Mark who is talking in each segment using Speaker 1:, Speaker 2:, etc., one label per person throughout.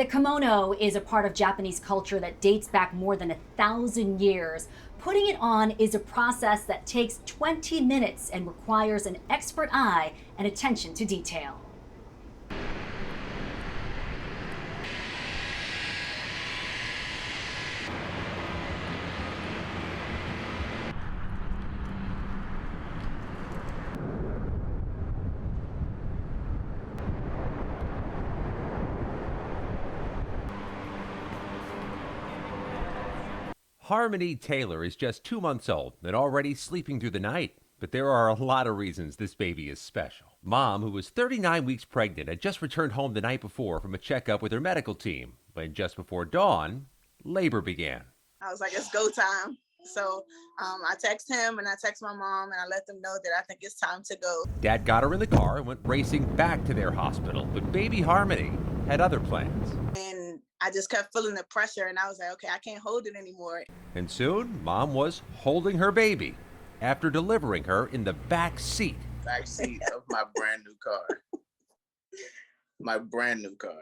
Speaker 1: The kimono is a part of Japanese culture that dates back more than 1,000 years. Putting it on is a process that takes 20 minutes and requires an expert eye and attention to detail.
Speaker 2: Harmony Taylor is just 2 months old and already sleeping through the night. But there are a lot of reasons this baby is special. Mom, who was 39 weeks pregnant, had just returned home the night before from a checkup with her medical team. When just before dawn, labor began.
Speaker 3: I was like, it's go time. So I text him and I text my mom and I let them know that I think it's time to go.
Speaker 2: Dad got her in the car and went racing back to their hospital. But baby Harmony had other plans.
Speaker 3: And I just kept feeling the pressure and I was like, okay, I can't hold it anymore.
Speaker 2: And soon, Mom was holding her baby after delivering her in the back seat.
Speaker 4: Back seat of my brand new car. My brand new car.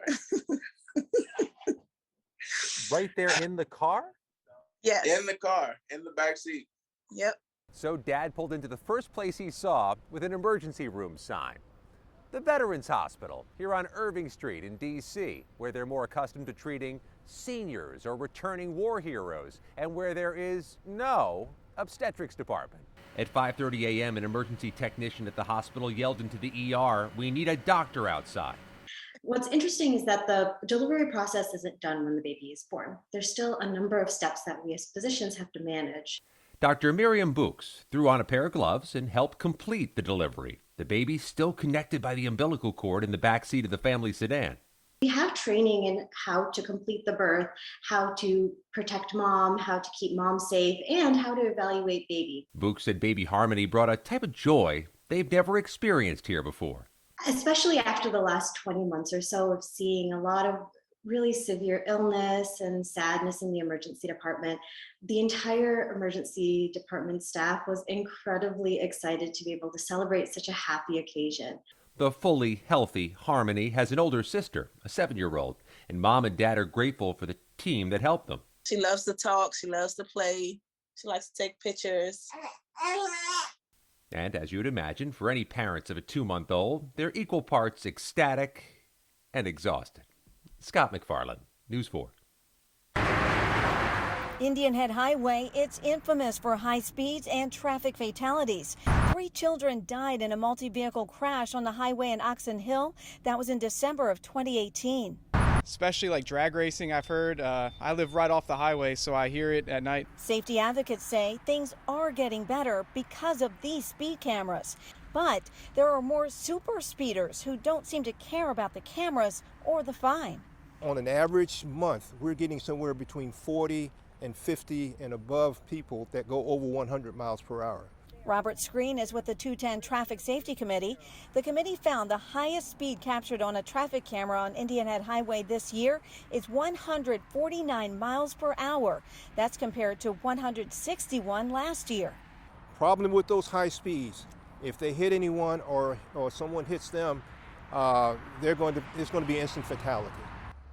Speaker 2: Right there in the car?
Speaker 3: Yes.
Speaker 4: In the car, in the back seat.
Speaker 3: Yep.
Speaker 2: So Dad pulled into the first place he saw with an emergency room sign. The Veterans Hospital here on Irving Street in D.C., where they're more accustomed to treating seniors or returning war heroes, and where there is no obstetrics department. At 5:30 a.m., an emergency technician at the hospital yelled into the ER, "We need a doctor outside."
Speaker 5: What's interesting is that the delivery process isn't done when the baby is born. There's still a number of steps that we as physicians have to manage.
Speaker 2: Dr. Miriam Books threw on a pair of gloves and helped complete the delivery. The baby still connected by the umbilical cord in the back seat of the family sedan.
Speaker 5: We have training in how to complete the birth, how to protect mom, how to keep mom safe, and how to evaluate baby.
Speaker 2: Books said baby Harmony brought a type of joy they've never experienced here before.
Speaker 5: Especially after the last 20 months or so of seeing a lot of really severe illness and sadness in the emergency department, the entire emergency department staff was incredibly excited to be able to celebrate such a happy occasion.
Speaker 2: The fully healthy Harmony has an older sister, a 7-year-old, and Mom and Dad are grateful for the team that helped them.
Speaker 3: She loves to talk. She loves to play. She likes to take pictures.
Speaker 2: And as you'd imagine, for any parents of a 2-month-old, they're equal parts ecstatic and exhausted. Scott McFarland, News 4.
Speaker 6: Indian Head Highway, it's infamous for high speeds and traffic fatalities. 3 children died in a multi-vehicle crash on the highway in Oxon Hill. That was in December of 2018.
Speaker 7: Especially like drag racing, I've heard. I live right off the highway, so I hear it at night.
Speaker 6: Safety advocates say things are getting better because of these speed cameras. But there are more super speeders who don't seem to care about the cameras or the fine.
Speaker 8: On an average month, we're getting somewhere between 40 and 50 and above people that go over 100 miles per hour.
Speaker 6: Robert Screen is with the 210 Traffic Safety Committee. The committee found the highest speed captured on a traffic camera on Indian Head Highway this year is 149 miles per hour. That's compared to 161 last year.
Speaker 8: Problem with those high speeds, if they hit anyone or someone hits them, it's going to be instant fatality.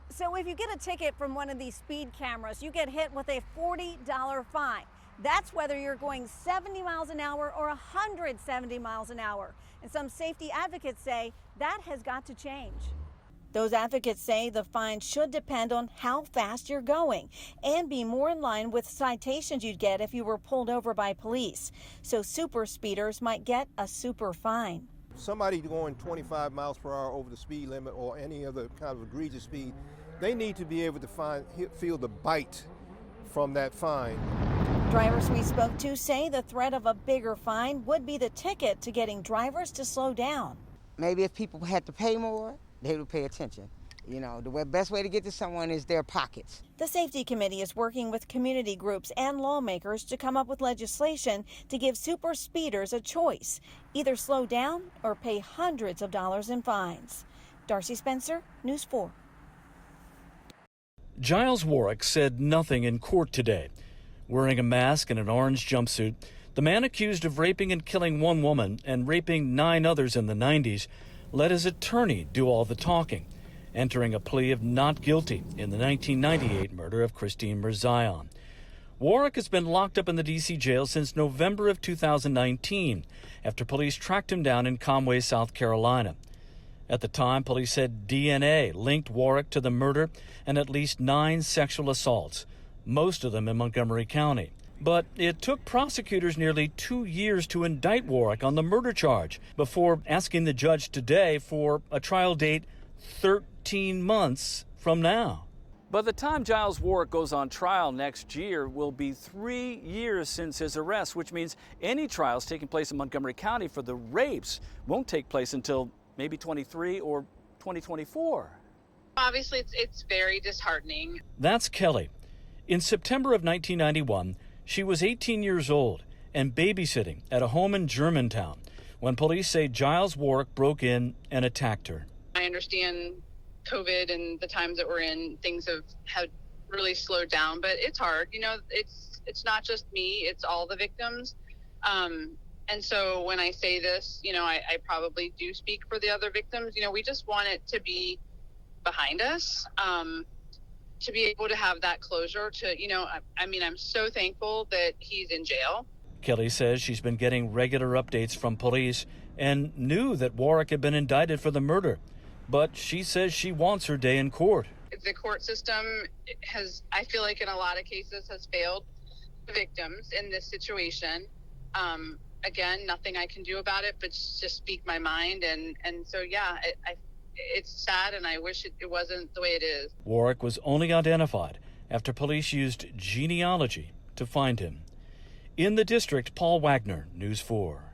Speaker 6: So if you get a ticket from one of these speed cameras, you get hit with a $40 fine. That's whether you're going 70 miles an hour or 170 miles an hour. And some safety advocates say that has got to change. Those advocates say the fine should depend on how fast you're going and be more in line with citations you'd get if you were pulled over by police. So super speeders might get a super fine.
Speaker 8: Somebody going 25 miles per hour over the speed limit or any other kind of egregious speed, they need to be able to feel the bite from that fine.
Speaker 6: Drivers we spoke to say the threat of a bigger fine would be the ticket to getting drivers to slow down.
Speaker 9: Maybe if people had to pay more, they would pay attention. You know, the best way to get to someone is their pockets.
Speaker 6: The safety committee is working with community groups and lawmakers to come up with legislation to give super speeders a choice. Either slow down or pay hundreds of dollars in fines. Darcy Spencer, News 4.
Speaker 10: Giles Warwick said nothing in court today. Wearing a mask and an orange jumpsuit, the man accused of raping and killing one woman and raping 9 others in the 90s let his attorney do all the talking. entering a plea of not guilty in the 1998 murder of Christine Mirzayan. Warwick has been locked up in the D.C. jail since November of 2019 after police tracked him down in Conway, South Carolina. At the time, police said DNA linked Warwick to the murder and at least 9 sexual assaults, most of them in Montgomery County. But it took prosecutors nearly 2 years to indict Warwick on the murder charge before asking the judge today for a trial date 13 months from now.
Speaker 11: By the time Giles Warwick goes on trial next year will be 3 years since his arrest, which means any trials taking place in Montgomery County for the rapes won't take place until maybe 23 or 2024.
Speaker 12: Obviously, it's very disheartening.
Speaker 10: That's Kelly. In September of 1991, she was 18 years old and babysitting at a home in Germantown when police say Giles Warwick broke in and attacked her.
Speaker 12: I understand COVID and the times that we're in, things have really slowed down, but it's hard. You know, it's not just me, it's all the victims. And so when I say this, you know, I probably do speak for the other victims. You know, we just want it to be behind us, to be able to have that closure to, you know, I mean, I'm so thankful that he's in jail.
Speaker 10: Kelly says she's been getting regular updates from police and knew that Warwick had been indicted for the murder. But she says she wants her day in court.
Speaker 12: The court system has, I feel like in a lot of cases, has failed the victims in this situation. Again, nothing I can do about it, but just speak my mind. And so, yeah, it's sad, and I wish it wasn't the way it is.
Speaker 10: Warwick was only identified after police used genealogy to find him. In the district, Paul Wagner, News 4.